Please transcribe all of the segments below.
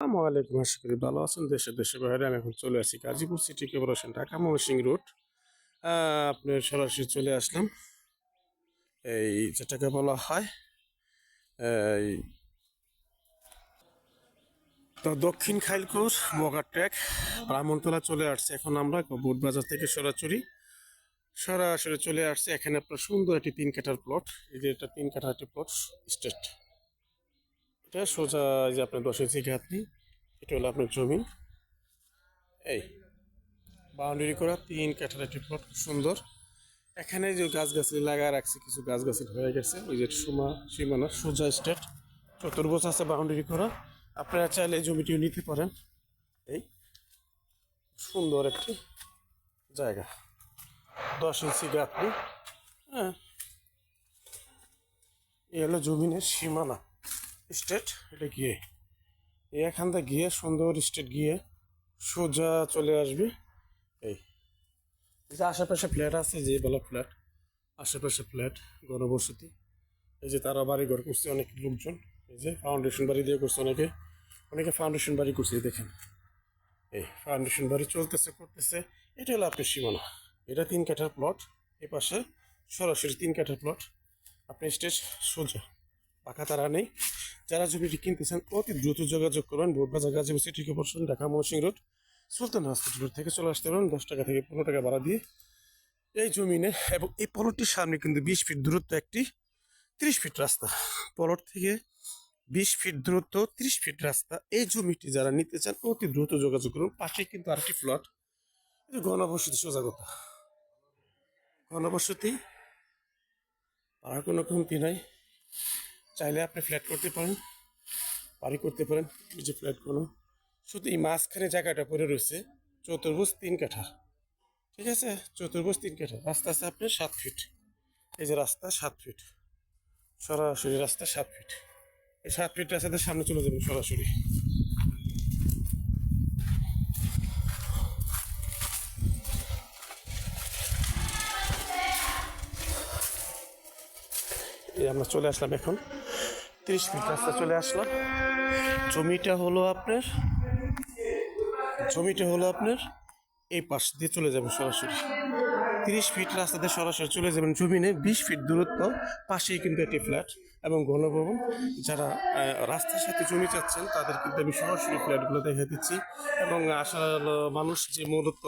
আসসালামু আলাইকুম, আশা করি ভালো আছেন। দেশের বাইরে আমি এখন চলে আসছি Gazipur city corporation, Dhaka Mymensingh road. আপনি সরাসরি চলে আসলাম এই যেটাকে বলা হয় এই তো দক্ষিণ খাইলকুর মগা ট্র্যাক ব্রাহ্মণতলা চলে আসছে। এখন আমরা বুটবাজার থেকে সরাসরি চলে আসছে। এখানে আপনার সুন্দর একটি 3 কাঠার প্লট। এই যে এটা 3 কাঠার একটি প্লট স্টেট, এটা সোজা যে আপনার 10 ইঞ্চি ঘাতনি, এটা হলো আপনার জমি। এই বাউন্ডারি করা 3 কাঠার একটি প্লট, খুব সুন্দর। এখানে যে গাছগাছালি লাগা রাখছে, কিছু গাছগাছালি হয়ে গেছে। ওই যে সীমানা সোজা স্টেট, চতুর্ভুজ আছে বাউন্ডারি করা। আপনারা চাইলে এই জমিটিও নিতে পারেন। এই সুন্দর একটি জায়গা, 10 ইঞ্চি গাঁথনি। হ্যাঁ, এই হলো জমিনের সীমানা স্টেট। এটা গিয়ে এখান থেকে গিয়ে সুন্দর স্টেট গিয়ে সোজা চলে আসবে। এই যে আশেপাশে ফ্ল্যাট আছে, যে বলা ফ্ল্যাট, আশেপাশে ফ্ল্যাট, গণবসতি। এই যে তারা বাড়ি ঘর করছে অনেক লোকজন। এই যে ফাউন্ডেশন বাড়ি দিয়ে করছে অনেকে ফাউন্ডেশন বাড়ি করছে। দেখেন, এই ফাউন্ডেশন বাড়ি চলতেছে, করতেছে। এটা হলো আপনার সীমানা। এটা 3 কাঠার প্লট। এই পাশে সরাসরি 3 কাঠার প্লট। আপনি স্টেজ সোজা, পাকা তারা নেই। যারা জমিটি কিনতেছেন অতি দ্রুত যোগাযোগ করবেন। বুটবাজার Gazipur city corporation, Dhaka Mymensingh road, Sultan hospital থেকে চলে আসতে পারেন 10 টাকা থেকে 15 টাকা ভাড়া দিয়ে এই জমিনে। এবং এই প্লটটির সামনে কিন্তু 20 ফিট দূরত্ব একটি 30 ফিট রাস্তা। প্লট থেকে 20 ফিট দূরত্ব, 30 ফিট রাস্তা। এই জমিটি যারা নিতে চান অতি দ্রুত যোগাযোগ করুন। পাশে কিন্তু আরেকটি প্লট। এটা ঘনবসতি, সোজা কথা, ঘনবসতি, আর কোনো কমতি নাই। চাইলে আপনি ফ্ল্যাট করতে পারেন, বাড়ি করতে পারেন। এই যে ফ্ল্যাট কোনো, শুধু এই মাঝখানে জায়গাটা পড়ে রয়েছে। চতুর্ভুজ 3 কাঠা, ঠিক আছে, চতুর্ভুজ 3 কাঠা। রাস্তা আছে আপনার 7 ফিট। এই যে রাস্তা 7 ফিট, সরাসরি রাস্তা 7 ফিট। এই 7 ফিট রাস্তাতে সামনে চলে যাবেন সরাসরি। এই আমরা চলে আসলাম এখন 30 ফিট রাস্তা চলে আসলাম। জমিটা হলো আপনার এই পাশ দিয়ে চলে যাবেন সরাসরি। 30 ফিট রাস্তাতে সরাসরি চলে যাবেন জমিনে। 20 ফিট দূরত্ব, পাশেই কিন্তু একটি ফ্ল্যাট এবং গণভবন। যারা রাস্তার সাথে জমি চাচ্ছেন তাদের কিন্তু আমি সরাসরি ফ্ল্যাটগুলো দেখে দিচ্ছি। এবং আসলে মানুষ যে মূলত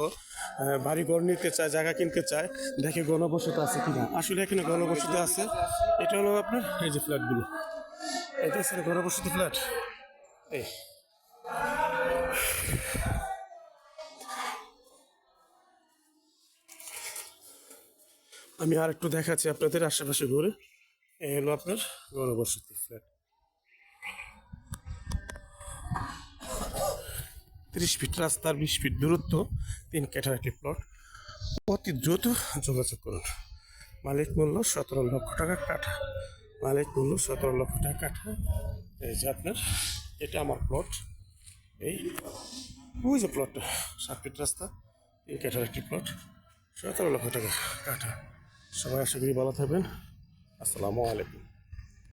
বাড়ি ঘর নিতে চায়, জায়গা কিনতে চায়, দেখে গণবসতি আছে কিনা। আসলে এখানে গণবসতি আছে। এটা হলো আপনার এই যে ফ্ল্যাটগুলো, এটা হচ্ছে গণবসতি ফ্ল্যাট। এই আমি আর একটু দেখাচ্ছি আপনাদের আশেপাশে ঘুরে। এই হলো আপনার গণবসতি ফ্ল্যাট। 30 ফিট রাস্তার 20 ফিট দূরত্ব, 3 কাঠার একটি প্লট। অতি দ্রুত যোগাযোগ করুন। মালিক মূল্য 17 লক্ষ টাকা কাঠা। মালিক মূল্য 17 লক্ষ টাকা কাঠা। এই যে আপনার, এটা আমার প্লট। এই ওই যে প্লটটা, 7 ফিট রাস্তা, 3 কাঠার একটি প্লট, 17 লক্ষ টাকা কাঠা। সবাই আশা করি ভালো থাকবেন। আসসালামু আলাইকুম।